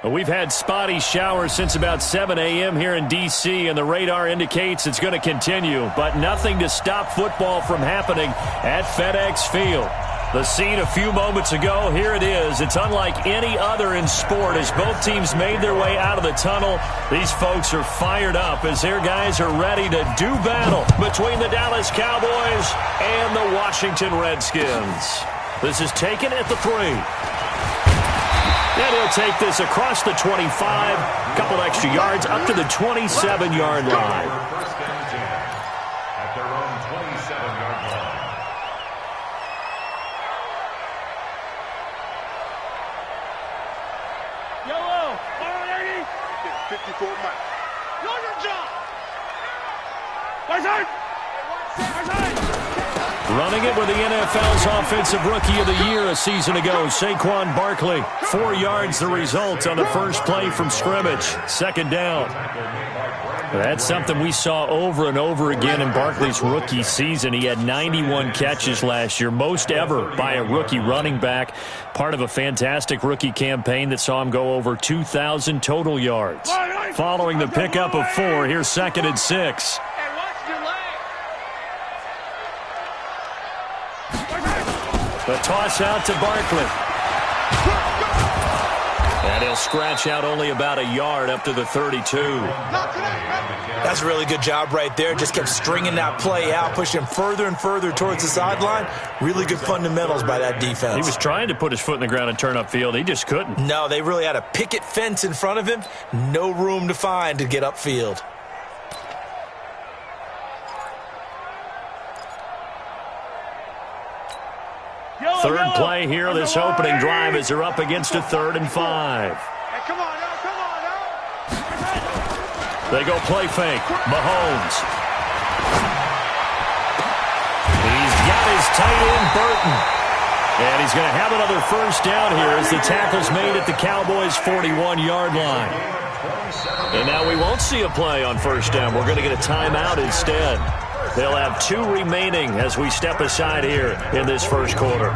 We've had spotty showers since about 7 a.m. here in D.C., and the radar indicates it's going to continue, but nothing to stop football from happening at FedEx Field. The scene a few moments ago, here it is. It's unlike any other in sport as both teams made their way out of the tunnel. These folks are fired up as their guys are ready to do battle between the Dallas Cowboys and the Washington Redskins. This is taken at the 3. And he'll take this across the 25, a couple extra yards up to the 27-yard line. First down at their own 27-yard line. Yellow, 180, 54 miles. Know your job. Right side. Right side. Running it with the NFL's Offensive Rookie of the Year a season ago, Saquon Barkley. 4 yards the result on the first play from scrimmage. Second down. That's something we saw over and over again in Barkley's rookie season. He had 91 catches last year, most ever by a rookie running back. Part of a fantastic rookie campaign that saw him go over 2,000 total yards. Following the pickup of 4, here's 2nd and 6. The toss out to Barkley. And he'll scratch out only about a yard up to the 32. That's a really good job right there. Just kept stringing that play out, pushing him further and further towards the sideline. Really good fundamentals by that defense. He was trying to put his foot in the ground and turn upfield. He just couldn't. No, they really had a picket fence in front of him. No room to find to get upfield. Third play here, this opening drive as they're up against a 3rd and 5. Hey, come on now, come on now. They go play fake. Mahomes. He's got his tight end, Burton. And he's going to have another first down here as the tackle's made at the Cowboys' 41-yard line. And now we won't see a play on first down. We're going to get a timeout instead. They'll have 2 remaining as we step aside here in this first quarter.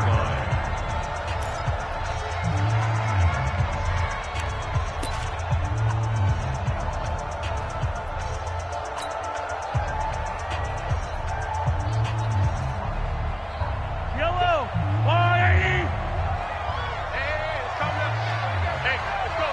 Yellow, 180. Hey, it's coming up. Hey, let's go.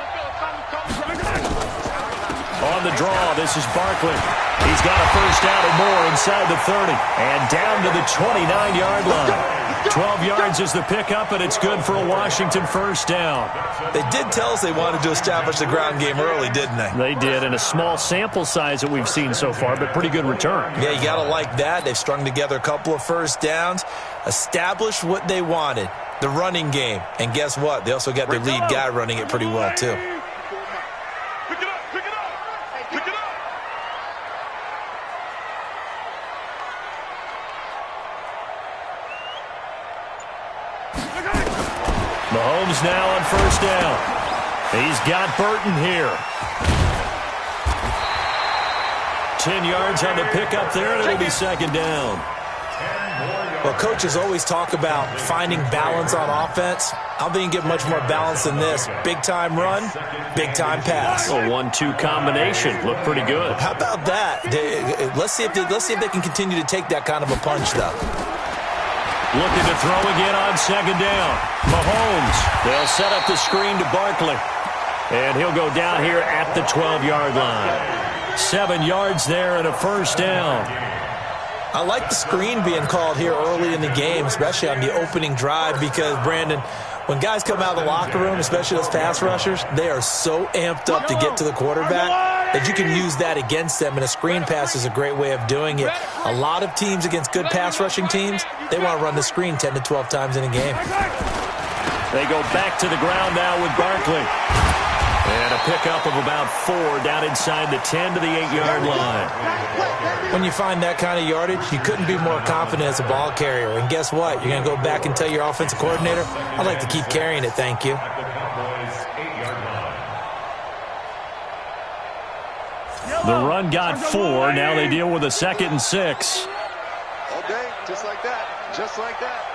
On the draw, this is Barkley. He's got a first down or more inside the 30 and down to the 29-yard line. 12 yards is the pickup, and it's good for a Washington first down. They did tell us they wanted to establish the ground game early, didn't they? They did, in a small sample size that we've seen so far, but pretty good return. Yeah, you got to like that. They've strung together a couple of first downs, established what they wanted, the running game. And guess what? They also got their lead guy running it pretty well, too. Mahomes now on first down. He's got Burton here. 10 yards on the pickup there, and it'll be second down. Well, coaches always talk about finding balance on offense. I don't think you get much more balance than this. Big-time run, big-time pass. A 1-2 combination. Looked pretty good. How about that? Let's see if they can continue to take that kind of a punch, though. Looking to throw again on second down. Mahomes. They'll set up the screen to Barkley. And he'll go down here at the 12-yard line. 7 yards there and a first down. I like the screen being called here early in the game, especially on the opening drive, because, Brandon, when guys come out of the locker room, especially those pass rushers, they are so amped up to get to the quarterback that you can use that against them, and a screen pass is a great way of doing it. A lot of teams against good pass rushing teams, they want to run the screen 10 to 12 times in a game. They go back to the ground now with Barkley. And a pickup of about 4 down inside the 10 to the 8-yard line. When you find that kind of yardage, you couldn't be more confident as a ball carrier. And guess what? You're going to go back and tell your offensive coordinator, I'd like to keep carrying it, thank you. The run got 4. Now they deal with a 2nd and 6. All day, just like that. Just like that.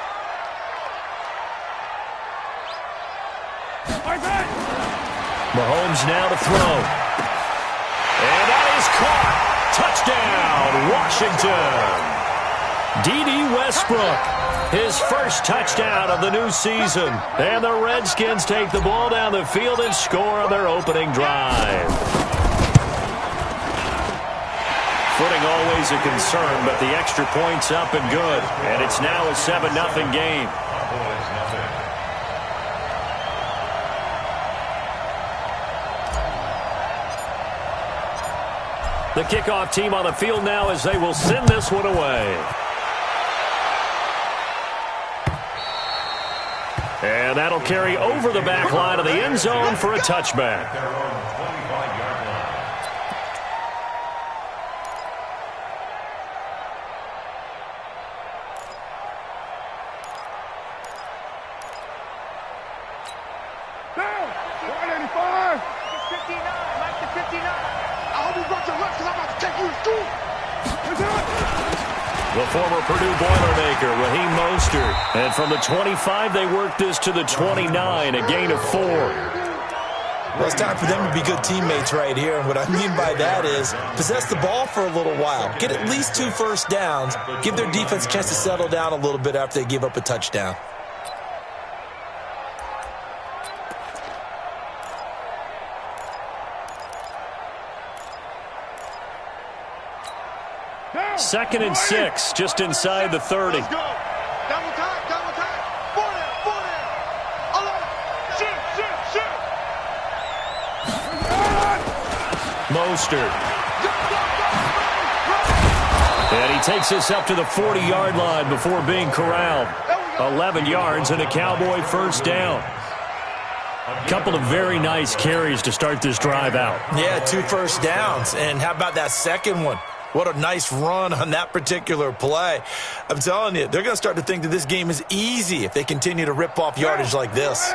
Mahomes now to throw. And that is caught. Touchdown, Washington. D.D. Westbrook, his first touchdown of the new season. And the Redskins take the ball down the field and score on their opening drive. Footing always a concern, but the extra point's up and good. And it's now a 7-0 game. The kickoff team on the field now as they will send this one away. And that'll carry over the back line of the end zone for a touchback. The former Purdue Boilermaker, Raheem Mostert. And from the 25, they work this to the 29, a gain of 4. Well, it's time for them to be good teammates right here. And what I mean by that is possess the ball for a little while. Get at least 2 first downs. Give their defense a chance to settle down a little bit after they give up a touchdown. Second and 6, just inside the 30. Let's go. Double time. 40. Shoot. Mostert. And he takes us up to the 40-yard line before being corralled. 11 yards and a Cowboy first down. Couple of very nice carries to start this drive out. Yeah, 2 first downs. And how about that second one? What a nice run on that particular play. I'm telling you, they're going to start to think that this game is easy if they continue to rip off yardage like this.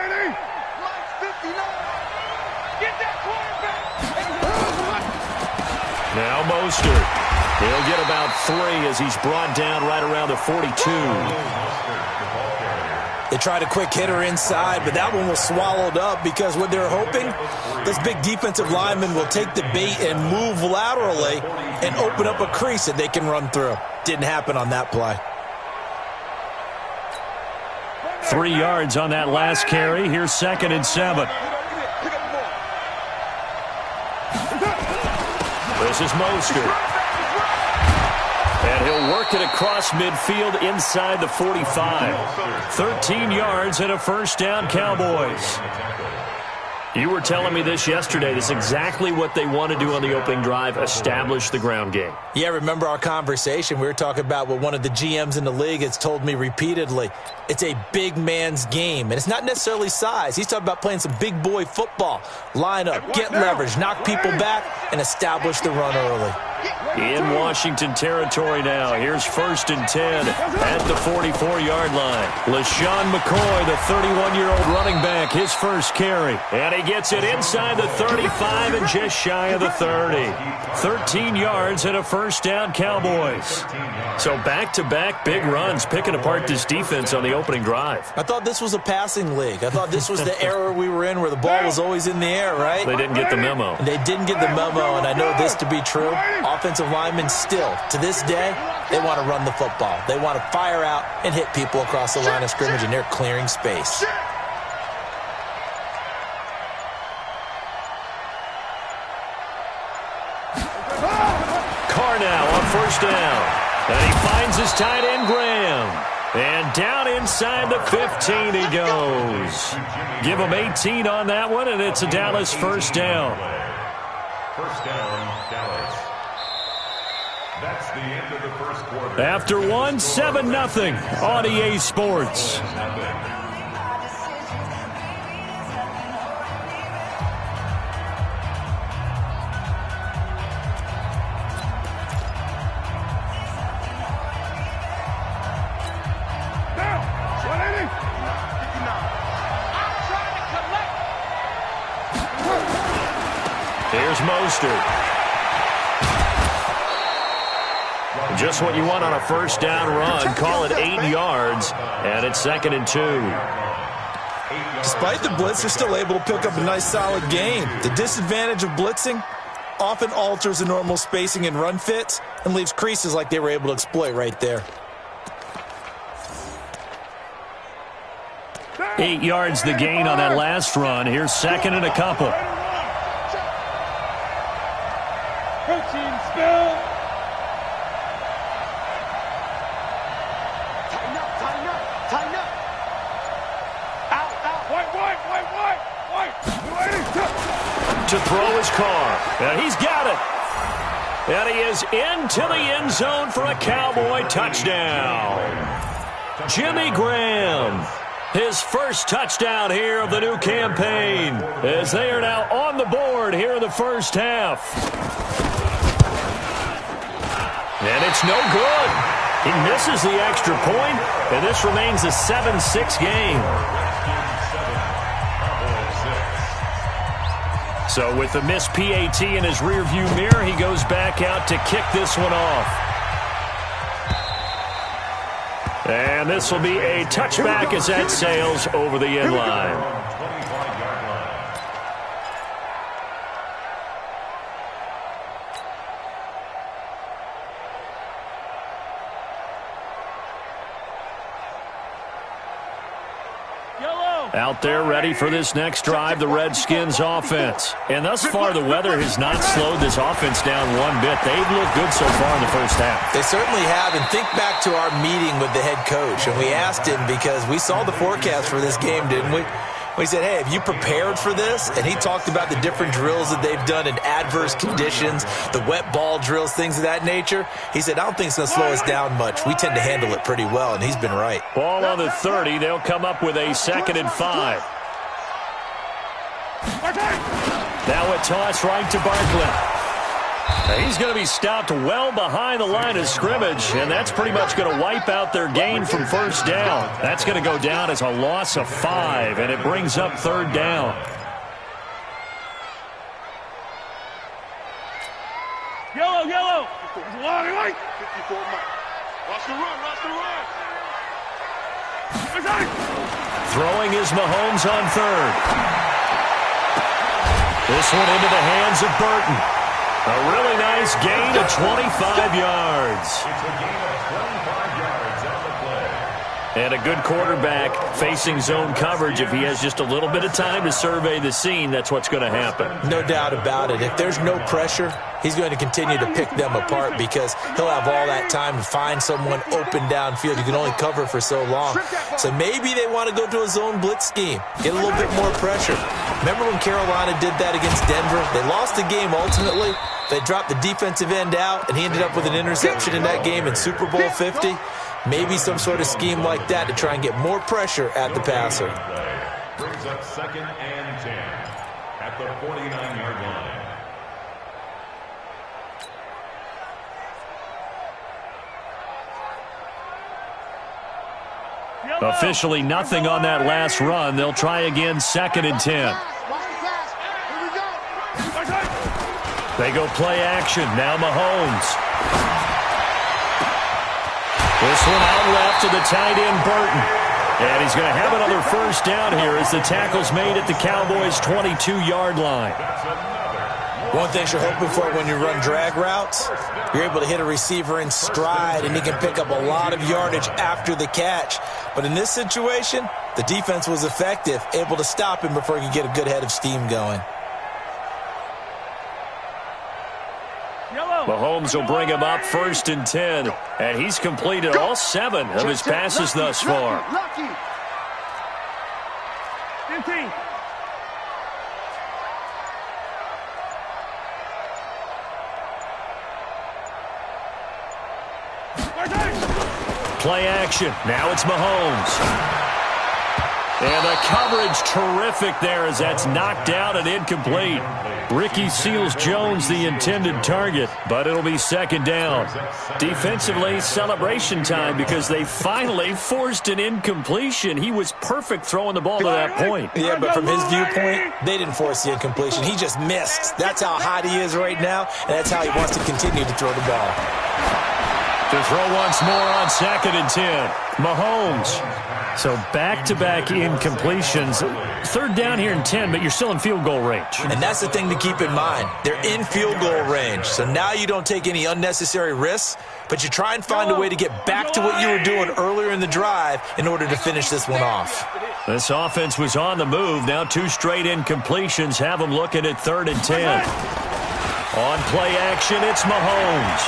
Now Mostert. He'll get about 3 as he's brought down right around the 42. They tried a quick hitter inside, but that one was swallowed up because what they're hoping, this big defensive lineman will take the bait and move laterally and open up a crease that they can run through. Didn't happen on that play. 3 yards on that last carry. Here's second and 7. This is Mostert. And he'll work it across midfield inside the 45. 13 yards and a first down, Cowboys. You were telling me this yesterday. This is exactly what they want to do on the opening drive, establish the ground game. Yeah, remember our conversation? We were talking about what one of the GMs in the league has told me repeatedly. It's a big man's game, and it's not necessarily size. He's talking about playing some big boy football. Line up, get leverage, knock people back, and establish the run early. In Washington territory now. Here's first and 10 at the 44-yard line. LaShawn McCoy, the 31-year-old running back, his first carry. And he gets it inside the 35 and just shy of the 30. 13 yards and a first down, Cowboys. So back-to-back big runs, picking apart this defense on the opening drive. I thought this was a passing league. I thought this was the era we were in where the ball was always in the air, right? They didn't get the memo. They didn't get the memo, and I know this to be true. Offensive linemen still, to this day, they want to run the football. They want to fire out and hit people across the line of scrimmage, and they're clearing space. Carr now on first down. And he finds his tight end, Graham. And down inside the 15 he goes. Give him 18 on that one, and it's a Dallas first down. First down, Dallas. That's the end of the first quarter. After 7-0 on EA Sports. Here's Mostert. Just what you want on a first down run. Call it 8 yards, and it's second and 2. 8 yards. Despite the blitz, they're still able to pick up a nice, solid gain. The disadvantage of blitzing often alters the normal spacing and run fits and leaves creases like they were able to exploit right there. 8 yards the gain on that last run. Here's second and a couple. Coaching spell. Tighten up, tighten up, tighten up. Out, out. White. To throw his car. And he's got it. And he is into the end zone for a Cowboy touchdown. Jimmy Graham. His first touchdown here of the new campaign, as they are now on the board here in the first half. And it's no good. He misses the extra point, and this remains a 7-6 game. So with the missed PAT in his rearview mirror, he goes back out to kick this one off. And this will be a touchback as that sails over the end line. Out there ready for this next drive, the Redskins offense. And thus far, the weather has not slowed this offense down one bit. They've looked good so far in the first half. They certainly have. And think back to our meeting with the head coach. And we asked him, because we saw the forecast for this game, didn't we? We said, hey, have you prepared for this? And he talked about the different drills that they've done in adverse conditions, the wet ball drills, things of that nature. He said, I don't think it's going to slow us down much. We tend to handle it pretty well, and he's been right. Ball on the 30. They'll come up with a 2nd and 5. Now a toss right to Barkley. He's going to be stopped well behind the line of scrimmage, and that's pretty much going to wipe out their gain from first down. That's going to go down as a loss of 5, and it brings up 3rd down. Yellow. White. 54 Mike. Watch the run. Throwing is Mahomes on 3rd. This one into the hands of Burton. A really nice gain of 25 yards. It's a gain of 25 yards on the play. And a good quarterback facing zone coverage. If he has just a little bit of time to survey the scene, that's what's going to happen. No doubt about it. If there's no pressure, he's going to continue to pick them apart because he'll have all that time to find someone open downfield. You can only cover for so long. So maybe they want to go to a zone blitz scheme, get a little bit more pressure. Remember when Carolina did that against Denver? They lost the game ultimately. They dropped the defensive end out, and he ended up with an interception in that game in Super Bowl 50. Maybe some sort of scheme like that to try and get more pressure at the passer. Brings up 2nd and 10 at the 49-yard line. Officially nothing on that last run. They'll try again, 2nd and 10. They go play action. Now Mahomes. This one out left to the tight end, Burton. And he's going to have another first down here as the tackle's made at the Cowboys' 22-yard line. One thing you're hoping for when you run drag routes, you're able to hit a receiver in stride, and he can pick up a lot of yardage after the catch. But in this situation, the defense was effective, able to stop him before he could get a good head of steam going. Mahomes will bring him up 1st and 10, and he's completed all 7 of his passes thus far. Play action. Now it's Mahomes. And the coverage terrific there as that's knocked out and incomplete. Ricky Seals-Jones the intended target, but it'll be 2nd down. Defensively, celebration time because they finally forced an incompletion. He was perfect throwing the ball to that point. Yeah, but from his viewpoint, they didn't force the incompletion. He just missed. That's how hot he is right now, and that's how he wants to continue to throw the ball. To throw once more on 2nd and 10. Mahomes. So back-to-back incompletions. Third down here and 10, but you're still in field goal range. And that's the thing to keep in mind. They're in field goal range. So now you don't take any unnecessary risks, but you try and find a way to get back to what you were doing earlier in the drive in order to finish this one off. This offense was on the move. Now 2 straight incompletions have them looking at 3rd and 10. On play action, it's Mahomes.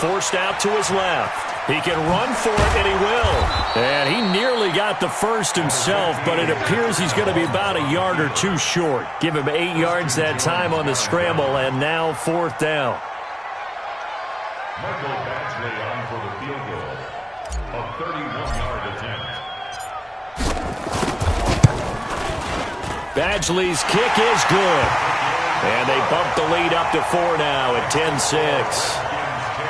Forced out to his left. He can run for it, and he will. And he nearly got the first himself, but it appears he's going to be about a yard or 2 short. Give him 8 yards that time on the scramble, and now 4th down. Michael Badgley on for the field goal. A 31-yard attempt. Badgley's kick is good. And they bump the lead up to 4 now at 10-6.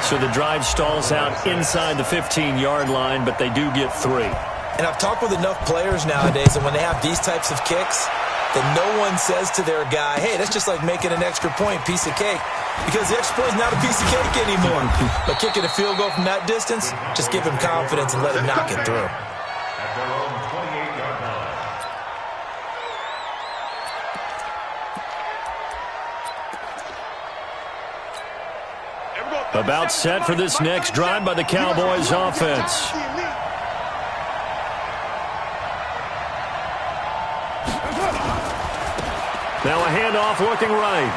So the drive stalls out inside the 15-yard line, but they do get 3. And I've talked with enough players nowadays that when they have these types of kicks, that no one says to their guy, hey, that's just like making an extra point, piece of cake. Because the extra point is not a piece of cake anymore. But kicking a field goal from that distance, just give him confidence and let him knock it through. At their own 28-yard line. About set for this next drive by the Cowboys offense. Now a handoff looking right.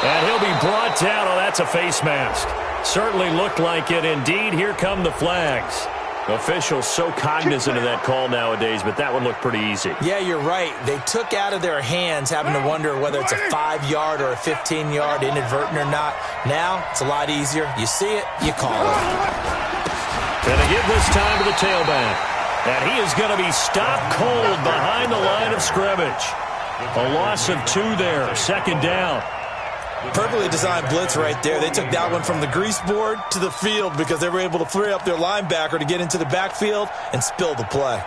And he'll be brought down. Oh, that's a face mask. Certainly looked like it. Indeed, here come the flags. Officials so cognizant of that call nowadays, but that would look pretty easy. Yeah, you're right. They took out of their hands having to wonder whether it's a 5-yard or a 15-yard inadvertent or not. Now, it's a lot easier. You see it, you call it. And they give this time to the tailback. And he is going to be stopped cold behind the line of scrimmage. A loss of 2 there, 2nd down. Perfectly designed blitz right there. They took that one from the grease board to the field because they were able to free up their linebacker to get into the backfield and spill the play.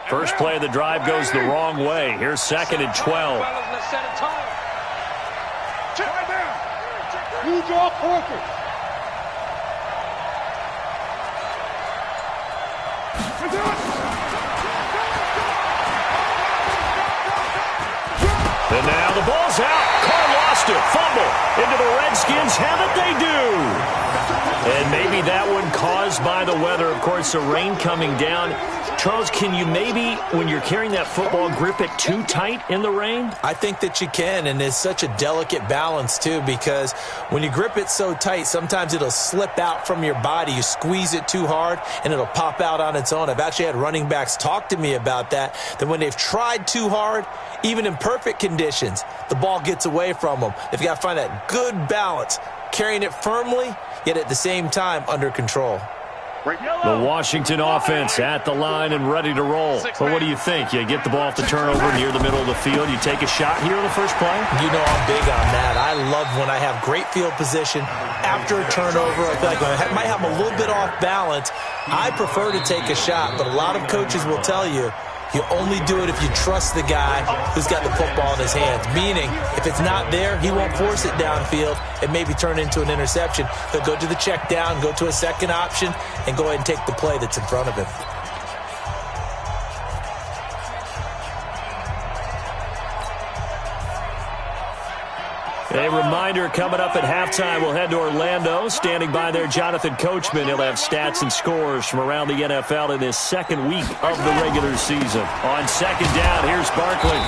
First play of the drive goes the wrong way. Here's 2nd and 12. You draw focus. And now the ball's out. Carr lost it. Fumble into the Redskins. Have it they do. And maybe that one caused by the weather. Of course, the rain coming down. Charles, can you maybe, when you're carrying that football, grip it too tight in the rain? I think that you can, and it's such a delicate balance, too, because when you grip it so tight, sometimes it'll slip out from your body. You squeeze it too hard, and it'll pop out on its own. I've actually had running backs talk to me about that when they've tried too hard, even in perfect conditions, the ball gets away from them. They've got to find that good balance, carrying it firmly, yet at the same time under control. The Washington offense at the line and ready to roll. But what do you think? You get the ball off the turnover near the middle of the field. You take a shot here on the first play? You know I'm big on that. I love when I have great field position after a turnover. I feel like I might have a little bit off balance. I prefer to take a shot, but a lot of coaches will tell you, you only do it if you trust the guy who's got the football in his hands. Meaning, if it's not there, he won't force it downfield and maybe turn into an interception. He'll go to the check down, go to a second option, and go ahead and take the play that's in front of him. A reminder coming up at halftime, we'll head to Orlando. Standing by there, Jonathan Coachman. He'll have stats and scores from around the NFL in his 2nd week of the regular season. On 2nd down, here's Barkley.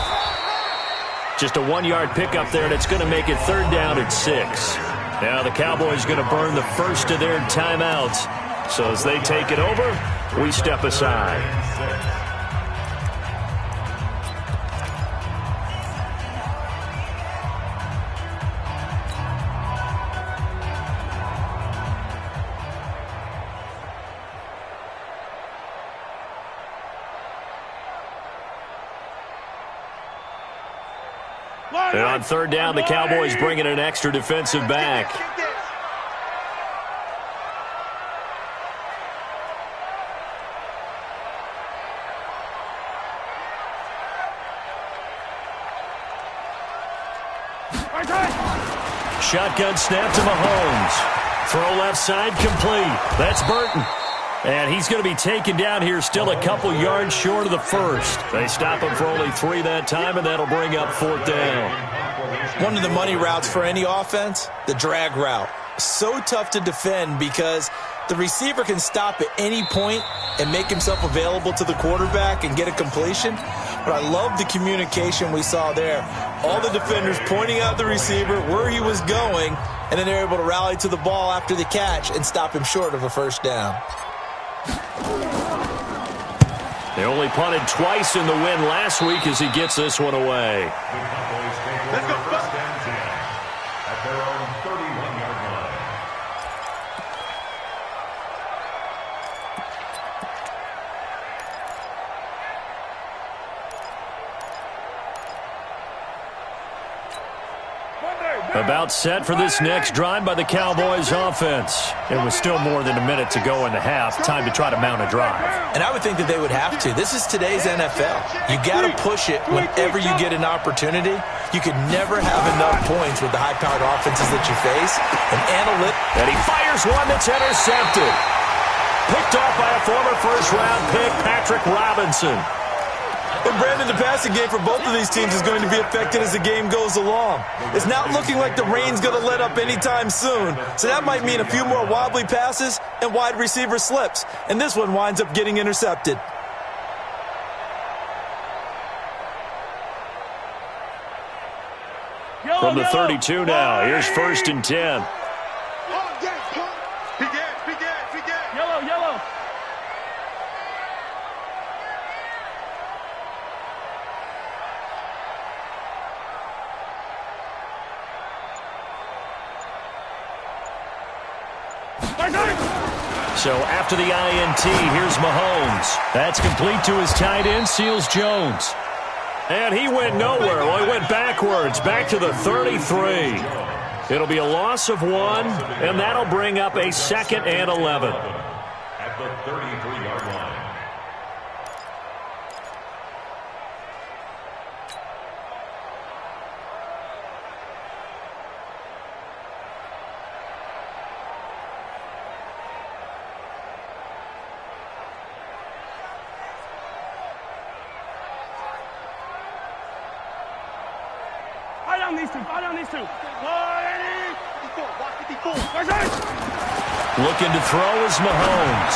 Just a 1-yard pickup there, and it's going to make it 3rd down at 6. Now the Cowboys going to burn the first of their timeouts. So as they take it over, we step aside. And on 3rd down, the Cowboys bring in an extra defensive back. shotgun snap to Mahomes. Throw left side complete. That's Burton. And he's going to be taken down here, still a couple yards short of the first. They stop him for only 3 that time, and that'll bring up 4th down. One of the money routes for any offense, the drag route. So tough to defend because the receiver can stop at any point and make himself available to the quarterback and get a completion. But I love the communication we saw there. All the defenders pointing out the receiver, where he was going, and then they're able to rally to the ball after the catch and stop him short of a first down. They only punted twice in the win last week as he gets this one away. Let's go. First and 10 at their own 31-yard line. About set for this next drive by the Cowboys offense. It was still more than a minute to go in the half. Time to try to mount a drive. And I would think that they would have to. This is today's NFL. You got to push it whenever you get an opportunity. You could never have enough points with the high-powered offenses that you face. And he fires one that's intercepted. Picked off by a former first-round pick, Patrick Robinson. And Brandon, the passing game for both of these teams is going to be affected as the game goes along. It's not looking like the rain's going to let up anytime soon. So that might mean a few more wobbly passes and wide receiver slips. And this one winds up getting intercepted. From the 32 now, here's 1st and 10. Yellow. So after the INT, here's Mahomes. That's complete to his tight end, Seals Jones. And he went nowhere. Well, he went backwards, back to the 33. It'll be a loss of 1, and that'll bring up a 2nd and 11. At the 33-yard line. Fire on these two. Looking to throw is Mahomes.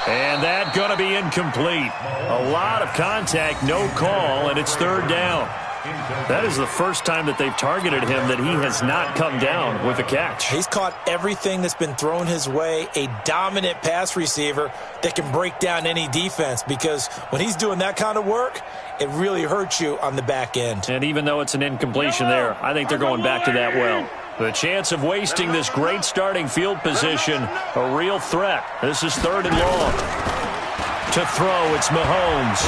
And that going to be incomplete. A lot of contact, no call, and it's 3rd down. That is the first time that they've targeted him that he has not come down with a catch. He's caught everything that's been thrown his way, a dominant pass receiver that can break down any defense, because when he's doing that kind of work, it really hurts you on the back end. And even though it's an incompletion there, I think they're going back to that well. The chance of wasting this great starting field position, a real threat. This is 3rd and long. To throw, it's Mahomes.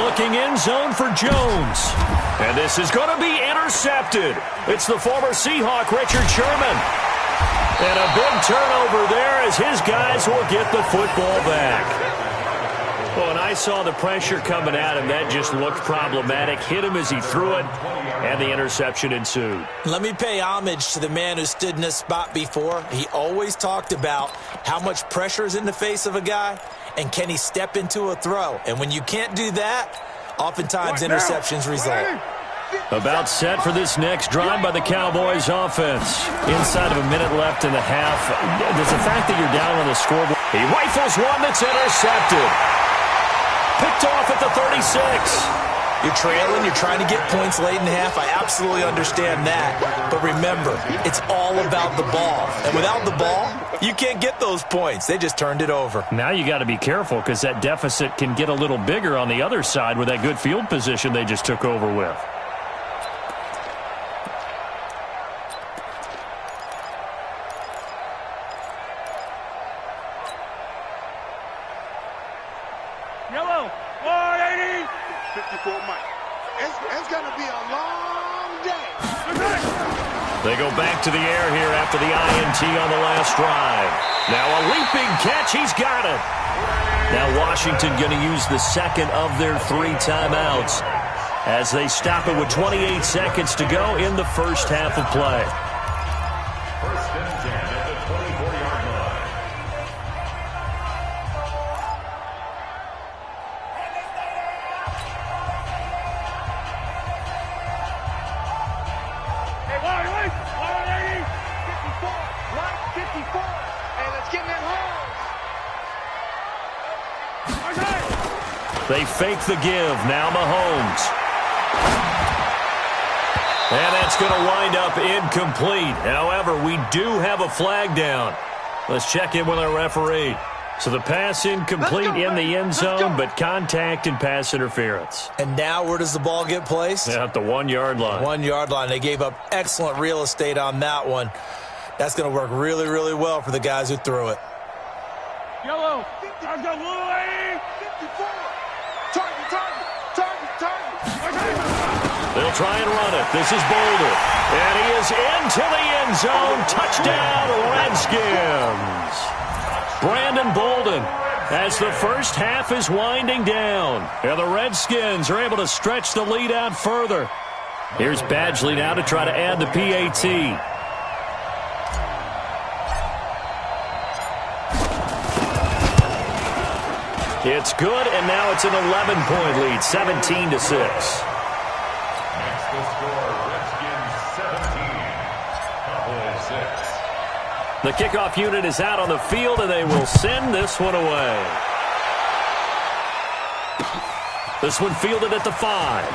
Looking end zone for Jones. And this is going to be intercepted. It's the former Seahawk, Richard Sherman. And a big turnover there as his guys will get the football back. Well, and I saw the pressure coming at him. That just looked problematic. Hit him as he threw it, and the interception ensued. Let me pay homage to the man who stood in this spot before. He always talked about how much pressure is in the face of a guy, and can he step into a throw. And when you can't do that, oftentimes interceptions result. About set for this next drive by the Cowboys offense. Inside of a minute left in the half. Does the fact that you're down on the scoreboard. He rifles one that's intercepted. Picked off at the 36. You're trailing, you're trying to get points late in the half. I absolutely understand that. But remember, it's all about the ball. And without the ball, you can't get those points. They just turned it over. Now you got to be careful because that deficit can get a little bigger on the other side with that good field position they just took over with. Yellow. 180. 54 Mike. It's going to be a long day. They go back to the air here after the INT on the last drive. Now a leaping catch. He's got it. Now Washington going to use the second of their 3 timeouts. as they stop it with 28 seconds to go in the first half of play. First and 10 at the 24-yard line. Hey, wait, 180, 54, right, 54. Hey, let's get in that hole. Okay. They fake the give. Now Mahomes. And that's going to wind up incomplete. However, we do have a flag down. Let's check in with our referee. So the pass incomplete in the end zone, but contact and pass interference. And now where does the ball get placed? At the 1-yard line. 1-yard line. They gave up excellent real estate on that one. That's going to work really, really well for the guys who threw it. Yellow. I've got 180, 54. Target. They'll try and run it. This is Bolden. And he is into the end zone. Touchdown, Redskins. Brandon Bolden as the first half is winding down. And the Redskins are able to stretch the lead out further. Here's Badgley now to try to add the PAT. It's good, and now it's an 11-point lead, 17-6. Next to score, Redskins 17, Cowboys 6. The kickoff unit is out on the field, and they will send this one away. This one fielded at the 5.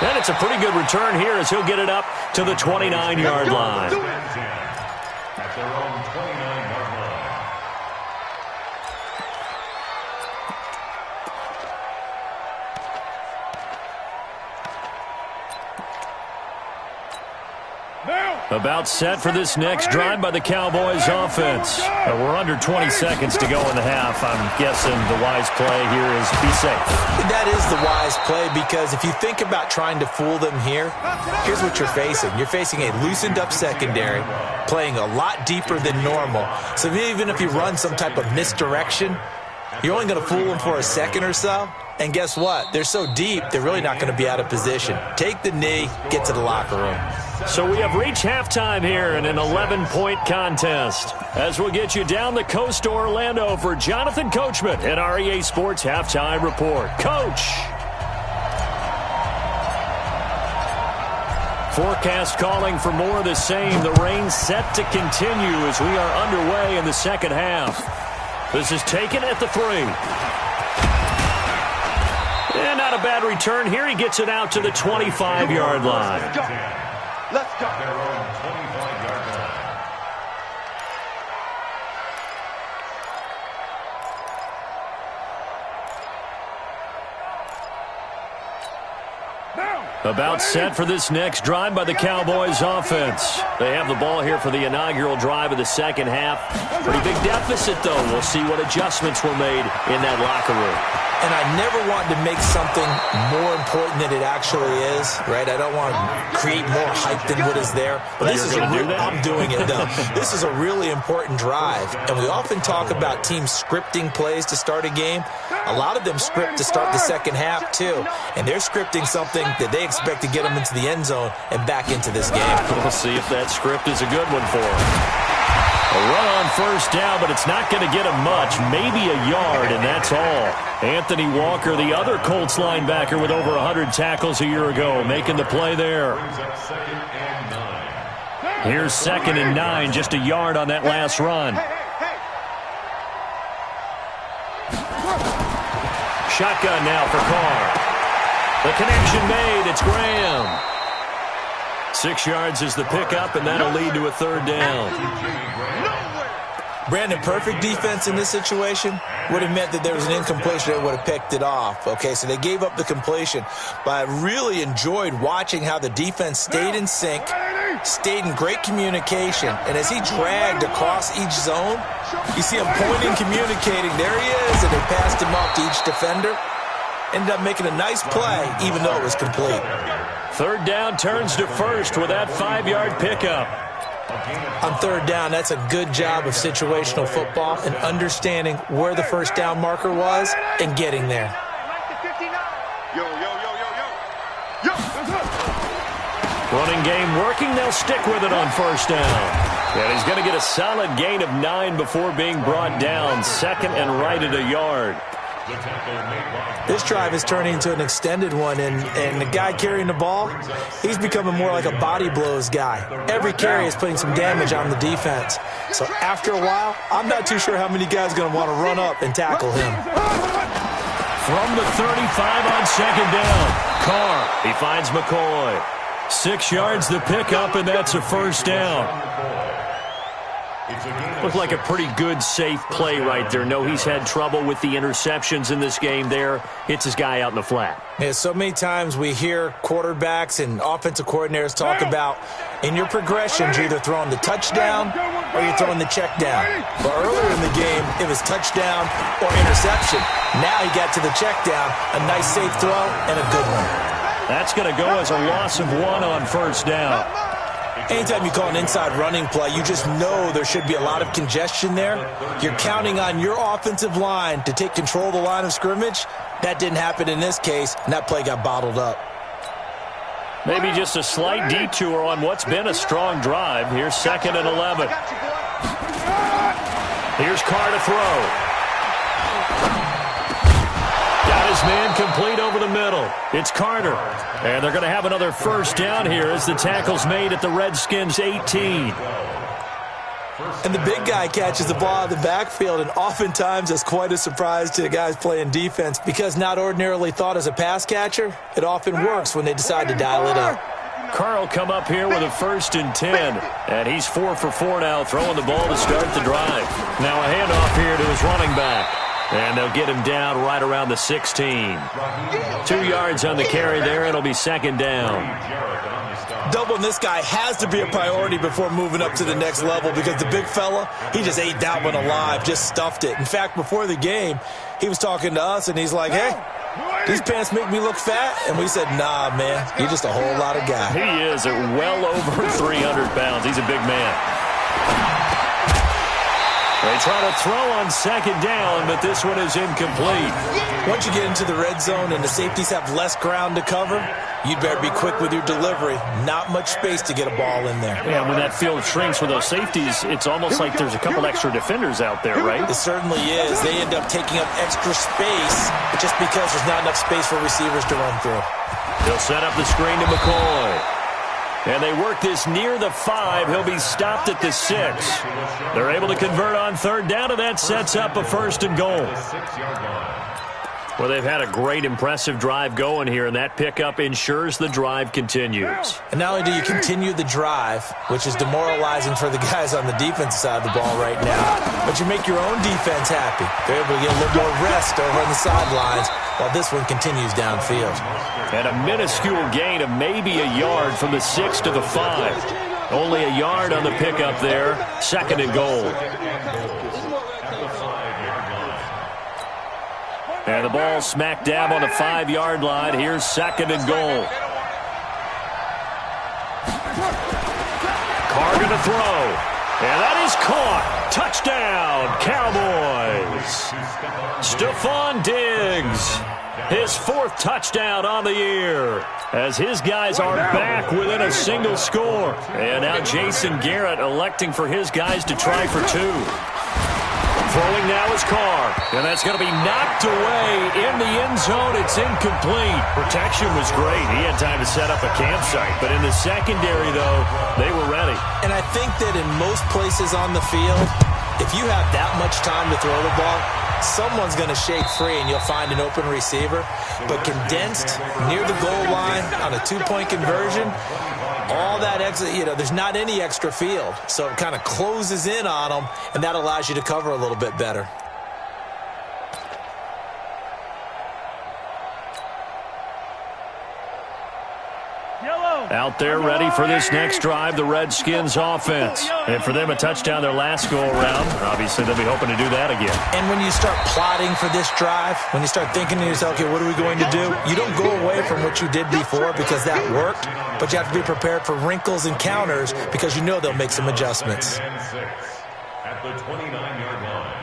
And it's a pretty good return here as he'll get it up to the 29-yard line. At their own 29-yard line. About set for this next drive by the Cowboys offense. We're under 20 seconds to go in the half. I'm guessing the wise play here is be safe. That is the wise play, because if you think about trying to fool them here, here's what you're facing. You're facing a loosened up secondary, playing a lot deeper than normal. So even if you run some type of misdirection, you're only going to fool them for a second or so. And guess what? They're so deep, they're really not going to be out of position. Take the knee, get to the locker room. So we have reached halftime here in an 11-point contest. As we'll get you down the coast to Orlando for Jonathan Coachman at our eSports Halftime Report. Coach! Forecast calling for more of the same. The rain set to continue as we are underway in the second half. This is taken at the 3. And not a bad return here. He gets it out to the 25-yard line. Let's go. Their own 25-yard line. About set for this next drive by the Cowboys offense. They have the ball here for the inaugural drive of the second half. Pretty big deficit, though. We'll see what adjustments were made in that locker room. And I never want to make something more important than it actually is, right? I don't want to create more hype than what is there. But this is I'm doing it, though. This is a really important drive. And we often talk about teams scripting plays to start a game. A lot of them script to start the second half, too. And they're scripting something that they expect to get them into the end zone and back into this game. We'll see if that script is a good one for them. A run on first down, but it's not going to get him much. Maybe a yard, and that's all. Anthony Walker, the other Colts linebacker with over 100 tackles a year ago, making the play there. Here's 2nd and 9, just a yard on that last run. Shotgun now for Carr. The connection made. It's Graham. 6 yards is the pickup, and that'll lead to a 3rd down. Brandon, perfect defense in this situation would have meant that there was an incompletion that would have picked it off. Okay, so they gave up the completion. But I really enjoyed watching how the defense stayed in sync, stayed in great communication. And as he dragged across each zone, you see him pointing, communicating. There he is, and they passed him off to each defender. Ended up making a nice play, even though it was complete. 3rd down turns to 1st with that 5-yard pickup. On 3rd down, that's a good job of situational football and understanding where the first down marker was and getting there. Yo. Running game working. They'll stick with it on first down. And he's going to get a solid gain of 9 before being brought down. Second and right at a yard. This drive is turning into an extended one, and the guy carrying the ball, he's becoming more like a body blows guy. Every carry is putting some damage on the defense. So after a while, I'm not too sure how many guys are going to want to run up and tackle him. From the 35 on second down, Carr, he finds McCoy. 6 yards the pickup, and that's a first down. Looked like a pretty good, safe play right there. No, he's had trouble with the interceptions in this game there. Hits his guy out in the flat. Yeah, so many times we hear quarterbacks and offensive coordinators talk about in your progressions, you're either throwing the touchdown or you're throwing the check down. But earlier in the game, it was touchdown or interception. Now he got to the check down, a nice safe throw, and a good one. That's going to go as a loss of 1 on first down. Anytime you call an inside running play, you just know there should be a lot of congestion there. You're counting on your offensive line to take control of the line of scrimmage. That didn't happen in this case, and that play got bottled up. Maybe just a slight detour on what's been a strong drive. Here's second and 11. Here's Carr to throw. Got his man complete over the middle. It's Carter. And they're going to have another first down here as the tackle's made at the Redskins 18. And the big guy catches the ball out of the backfield, and oftentimes that's quite a surprise to the guys playing defense because not ordinarily thought as a pass catcher, it often works when they decide to dial it up. Carr will come up here with a 1st and 10, and he's 4 for 4 now, throwing the ball to start the drive. Now a handoff here to his running back. And they'll get him down right around the 16. 2 yards on the carry there. It'll be second down. Doubling this guy has to be a priority before moving up to the next level because the big fella, he just ate that one alive, just stuffed it. In fact, before the game, he was talking to us, and he's like, hey, these pants make me look fat? And we said, nah, man, you're just a whole lot of guy. He is at well over 300 pounds. He's a big man. They try to throw on second down, but this one is incomplete. Once you get into the red zone and the safeties have less ground to cover, you'd better be quick with your delivery. Not much space to get a ball in there. Yeah, when that field shrinks with those safeties, it's almost like there's a couple extra defenders out there, right? It certainly is. They end up taking up extra space just because there's not enough space for receivers to run through. They'll set up the screen to McCoy. And they work this near the 5. He'll be stopped at the 6. They're able to convert on third down, and that sets up a 1st and goal. Well, they've had a great, impressive drive going here, and that pickup ensures the drive continues. And not only do you continue the drive, which is demoralizing for the guys on the defensive side of the ball right now, but you make your own defense happy. They're able to get a little more rest over on the sidelines while this one continues downfield. And a minuscule gain of maybe a yard from the 6 to the 5. Only a yard on the pickup there. Second and goal. And the ball smack dab on the 5-yard line. Here's second and goal. Carr going to throw. And that is caught. Touchdown, Cowboys. Stephon Diggs. His 4th touchdown on the year as his guys are back within a single score. And now Jason Garrett electing for his guys to try for 2. Throwing now is Carr, and that's going to be knocked away in the end zone. It's incomplete. Protection was great. He had time to set up a campsite, but in the secondary, though, they were ready. And I think that in most places on the field, if you have that much time to throw the ball, someone's going to shake free and you'll find an open receiver. But condensed near the goal line on a 2-point conversion, all that extra, there's not any extra field. So it kind of closes in on them, and that allows you to cover a little bit better. Out there ready for this next drive, the Redskins offense. And for them, a touchdown their last go-around. Obviously, they'll be hoping to do that again. And when you start plotting for this drive, when you start thinking to yourself, okay, what are we going to do? You don't go away from what you did before because that worked, but you have to be prepared for wrinkles and counters because you know they'll make some adjustments. At the 29-yard line.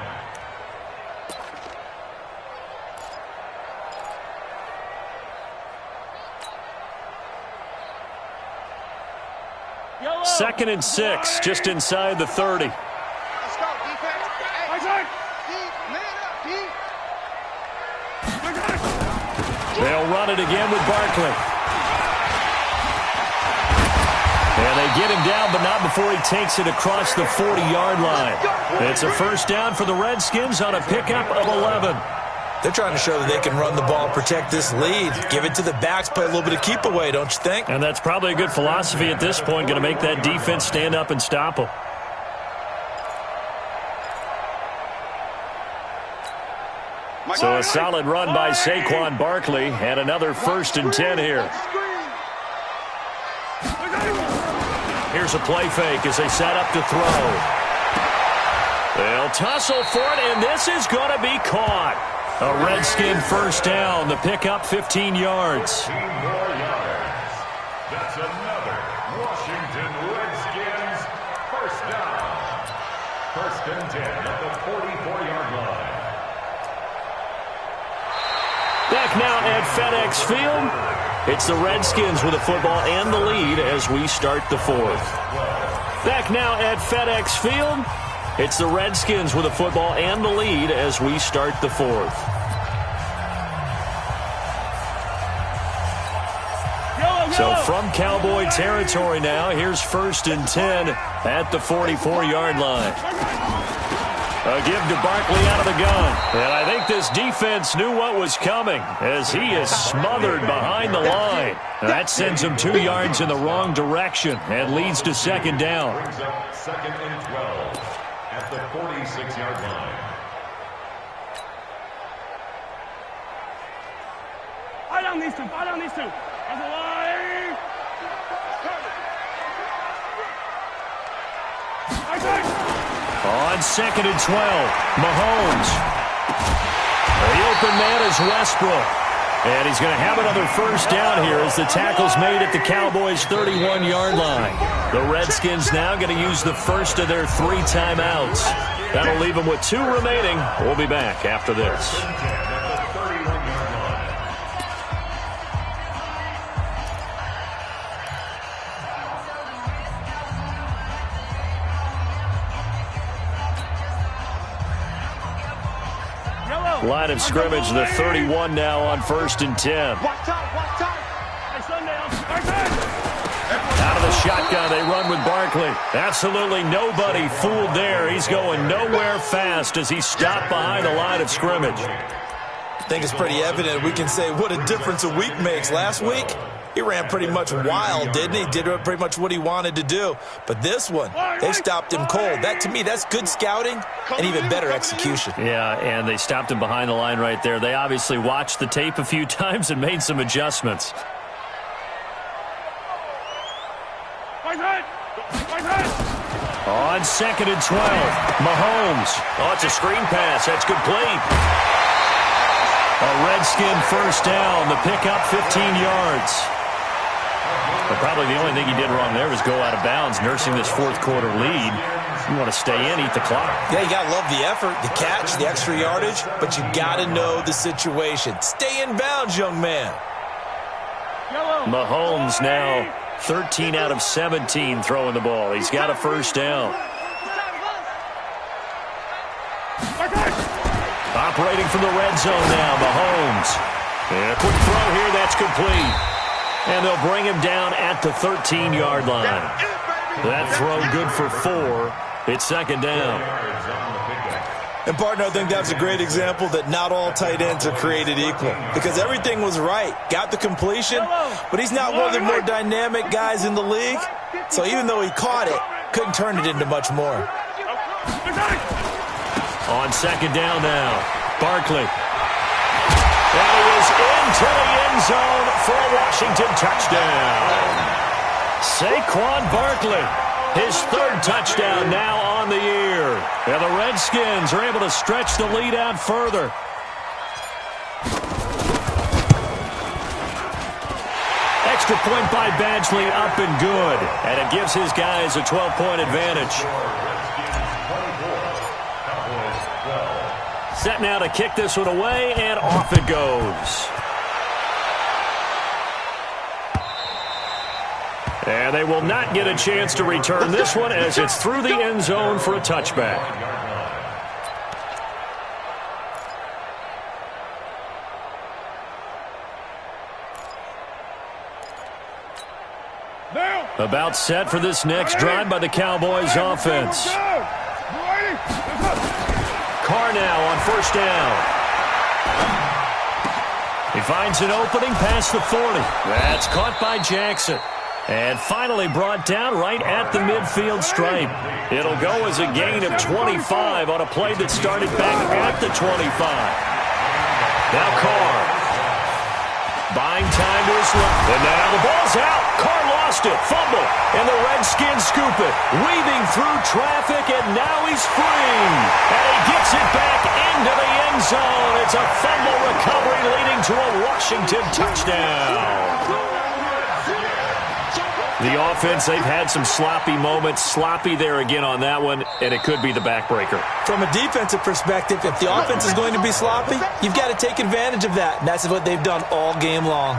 2nd and 6, just inside the 30. Let's go, defense. Hey, man up, D. They'll run it again with Barkley. And they get him down, but not before he takes it across the 40-yard line. It's a first down for the Redskins on a pickup of 11. They're trying to show that they can run the ball, protect this lead. Give it to the backs, play a little bit of keep away, don't you think? And that's probably a good philosophy at this point, going to make that defense stand up and stop them. So a solid run by Saquon Barkley, and another 1st and 10 here. Here's a play fake as they set up to throw. They'll tussle for it, and this is going to be caught. A Redskin first down. The pickup 15 yards. 15 more yards. That's another Washington Redskins first down. 1st and 10 at the 44-yard line. Back now at FedEx Field. It's the Redskins with the football and the lead as we start the 4th. Back now at FedEx Field. It's the Redskins with the football and the lead as we start the 4th. So from Cowboy territory now, here's 1st and 10 at the 44-yard line. A give to Barkley out of the gun. And I think this defense knew what was coming as he is smothered behind the line. That sends him 2 yards in the wrong direction and leads to 2nd down. Brings up 2nd and 12 at the 46-yard line. Fire down these two. Fire down these two. That's a line. On 2nd and 12, Mahomes. The open man is Westbrook. And he's going to have another first down here as the tackle's made at the Cowboys' 31-yard line. The Redskins now going to use the first of their 3 timeouts. That'll leave them with 2 remaining. We'll be back after this. Line of scrimmage, the 31 now on 1st and 10. Out of the shotgun, they run with Barkley. Absolutely nobody fooled there. He's going nowhere fast as he's stopped behind the line of scrimmage. I think it's pretty evident. We can say what a difference a week makes. Last week, he ran pretty much wild, didn't he? Did pretty much what he wanted to do. But this one, they stopped him cold. That, to me, that's good scouting and even better execution. Yeah, and they stopped him behind the line right there. They obviously watched the tape a few times and made some adjustments. On 2nd and 12, Mahomes. Oh, it's a screen pass. That's complete. A Redskin first down. The pickup 15 yards. But probably the only thing he did wrong there was go out of bounds, nursing this 4th quarter lead. You want to stay in, eat the clock. Yeah, you got to love the effort, the catch, the extra yardage, but you got to know the situation. Stay in bounds, young man. Mahomes now 13 out of 17 throwing the ball. He's got a first down. Operating from the red zone now, Mahomes. And a quick throw here, that's complete. And they'll bring him down at the 13-yard line. That throw good for 4. It's 2nd down. And, partner, I think that's a great example that not all tight ends are created equal. Because everything was right. Got the completion, but he's not one of the more dynamic guys in the league. So even though he caught it, couldn't turn it into much more. On 2nd down now, Barkley. And he is into the end zone for a Washington touchdown. Saquon Barkley, his 3rd touchdown now on the year. And the Redskins are able to stretch the lead out further. Extra point by Badgley, up and good. And it gives his guys a 12-point advantage. Set now to kick this one away, and off it goes. And they will not get a chance to return this one as it's through the end zone for a touchback. About set for this next drive by the Cowboys offense. Carr now on first down. He finds an opening past the 40. That's caught by Jackson. And finally brought down right at the midfield stripe. It'll go as a gain of 25 on a play that started back at the 25. Now Carr. Buying time to his left. And now the ball's out. Carr lost it. Fumble. And the Redskins scoop it. Weaving through traffic, and now he's free. And he gets it back into the end zone. It's a fumble recovery leading to a Washington touchdown. The offense, they've had some sloppy moments. Sloppy there again on that one, and it could be the backbreaker. From a defensive perspective, if the offense is going to be sloppy, you've got to take advantage of that. And that's what they've done all game long.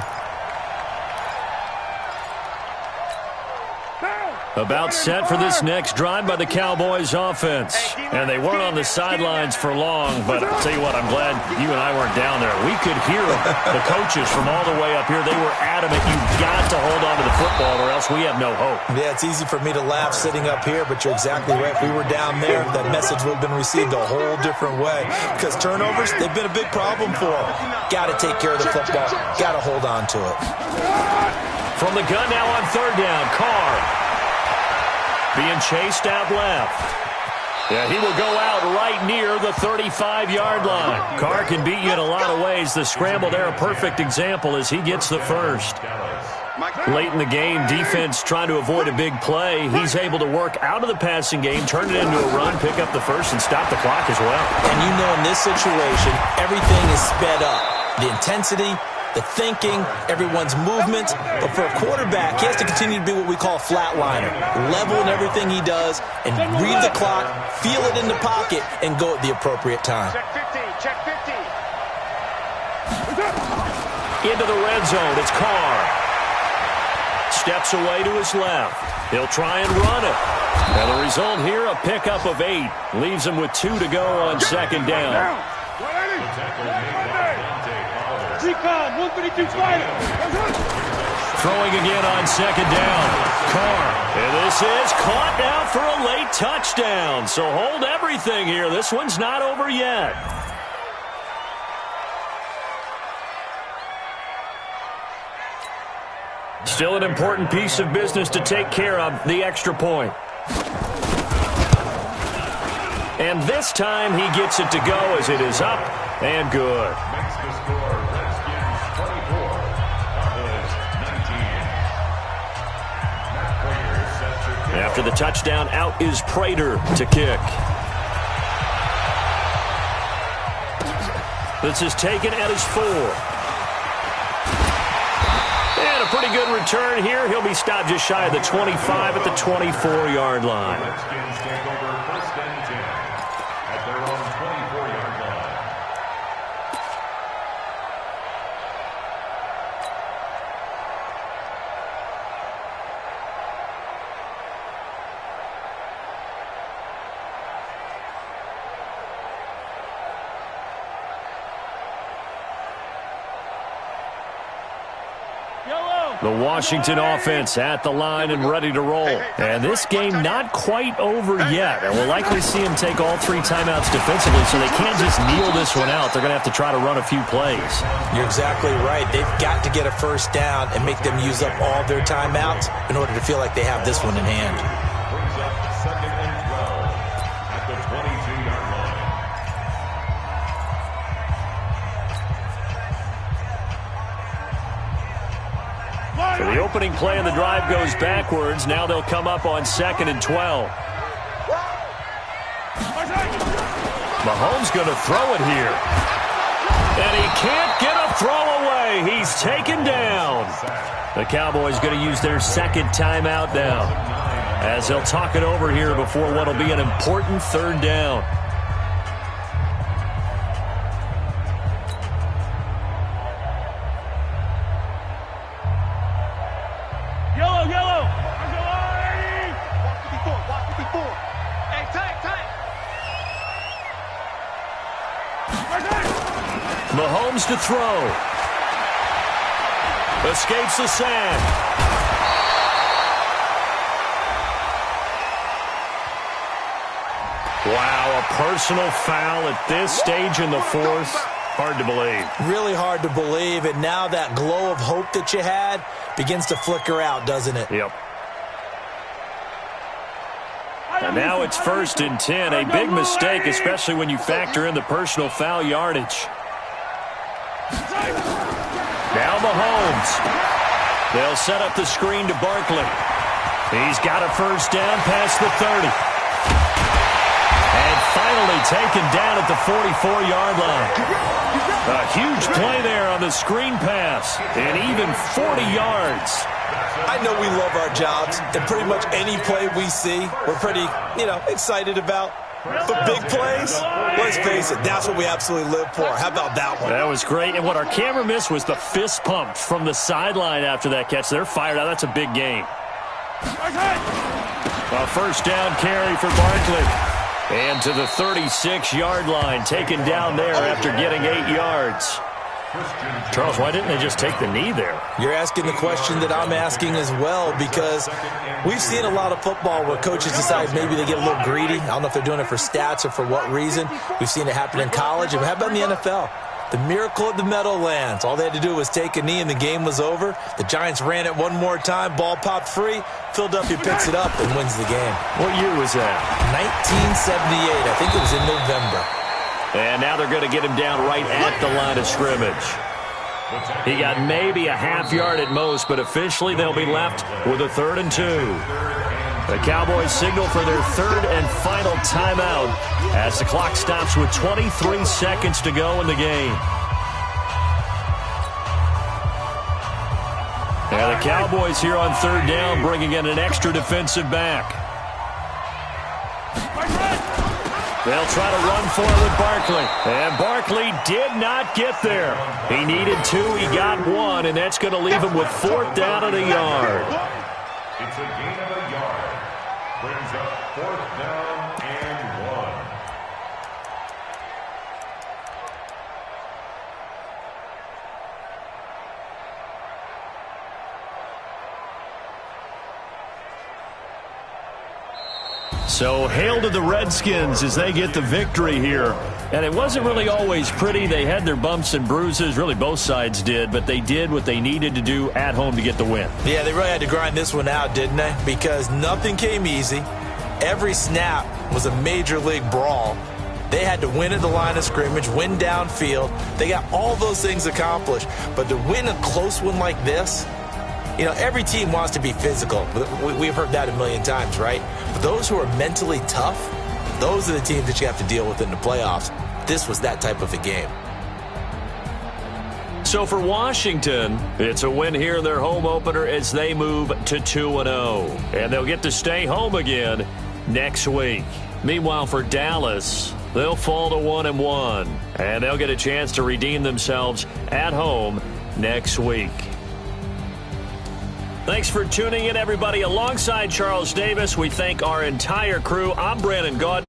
About set for this next drive by the Cowboys offense. And they weren't on the sidelines for long, but I'll tell you what, I'm glad you and I weren't down there. We could hear them. The coaches from all the way up here, they were adamant. You've got to hold on to the football or else we have no hope. Yeah, it's easy for me to laugh sitting up here, but you're exactly right. If we were down there, that message would have been received a whole different way. Because turnovers, they've been a big problem for them. Got to take care of the football. Got to hold on to it. From the gun now on third down, Carr. Being chased out left. Yeah, he will go out right near the 35-yard line. Carr can beat you in a lot of ways. The scramble there, a perfect example as he gets the first. Late in the game, defense trying to avoid a big play. He's able to work out of the passing game, turn it into a run, pick up the first, and stop the clock as well. And you know in this situation, everything is sped up. The intensity, the thinking, everyone's movement. But for a quarterback, he has to continue to be what we call a flatliner. Level in everything he does and read the clock, feel it in the pocket, and go at the appropriate time. Check 50, check 50. Into the red zone, it's Carr. Steps away to his left. He'll try and run it. And the result here, a pickup of 8. Leaves him with 2 to go on second down. Recon, 132 fighter. Throwing again on second down. Carr. And this is caught now for a late touchdown. So hold everything here. This one's not over yet. Still an important piece of business to take care of, the extra point. And this time he gets it to go as it is up and good. Makes the score Redskins 24, Cowboys 19. After the touchdown, out is Prater to kick. This is taken at his 4. And a pretty good return here. He'll be stopped just shy of the 25 at the 24-yard line. Redskins take over first and 10 at their own 24-yard line. The Washington offense at the line and ready to roll. And this game not quite over yet. And we'll likely see them take all 3 timeouts defensively, so they can't just kneel this one out. They're going to have to try to run a few plays. You're exactly right. They've got to get a first down and make them use up all their timeouts in order to feel like they have this one in hand. Brings up second and 12 at the 22-yard line. So the opening play of the drive goes backwards. Now they'll come up on second and 12. Mahomes going to throw it here. And he can't get a throw away. He's taken down. The Cowboys going to use their second timeout now, as they'll talk it over here before what will be an important third down. Yellow, yellow. Mahomes to throw. Escapes the sand. Wow, a personal foul at this stage in the fourth. Hard to believe. Really hard to believe, and now that glow of hope that you had begins to flicker out, doesn't it? Yep. And now it's 1st and 10. A big mistake, especially when you factor in the personal foul yardage. Now Mahomes. They'll set up the screen to Barkley. He's got a first down past the 30. And finally taken down at the 44-yard line. A huge play there on the screen pass. And even 40 yards. I know we love our jobs, and pretty much any play we see, we're pretty, excited about. But big plays, let's face it, that's what we absolutely live for. How about that one? That was great. And what our camera missed was the fist pump from the sideline after that catch. They're fired out. That's a big game. A first down carry for Barkley. And to the 36-yard line, taken down there after getting 8 yards. Charles, why didn't they just take the knee there? You're asking the question that I'm asking as well, because we've seen a lot of football where coaches decide maybe they get a little greedy. I don't know if they're doing it for stats or for what reason. We've seen it happen in college. And how about in the NFL? The miracle of the Meadowlands. All they had to do was take a knee and the game was over. The Giants ran it one more time. Ball popped free. Philadelphia picks it up and wins the game. What year was that? 1978. I think it was in November. And now they're going to get him down right at the line of scrimmage. He got maybe a half yard at most, but officially they'll be left with a 3rd and 2. The Cowboys signal for their 3rd and final timeout as the clock stops with 23 seconds to go in the game. And the Cowboys here on 3rd down bringing in an extra defensive back. They'll try to run for it with Barkley. And Barkley did not get there. He needed 2. He got 1, and that's going to leave him with 4th down and a yard. It's a gain of a yard. Brings up 4th down and 1. So hail to the Redskins as they get the victory here. And it wasn't really always pretty. They had their bumps and bruises. Really, both sides did. But they did what they needed to do at home to get the win. Yeah, they really had to grind this one out, didn't they? Because nothing came easy. Every snap was a major league brawl. They had to win at the line of scrimmage, win downfield. They got all those things accomplished. But to win a close one like this, every team wants to be physical. We've heard that a million times, right? But those who are mentally tough, those are the teams that you have to deal with in the playoffs. This was that type of a game. So for Washington, it's a win here in their home opener as they move to 2-0. And they'll get to stay home again next week. Meanwhile, for Dallas, they'll fall to 1-1. And they'll get a chance to redeem themselves at home next week. Thanks for tuning in, everybody. Alongside Charles Davis, we thank our entire crew. I'm Brandon Gaud.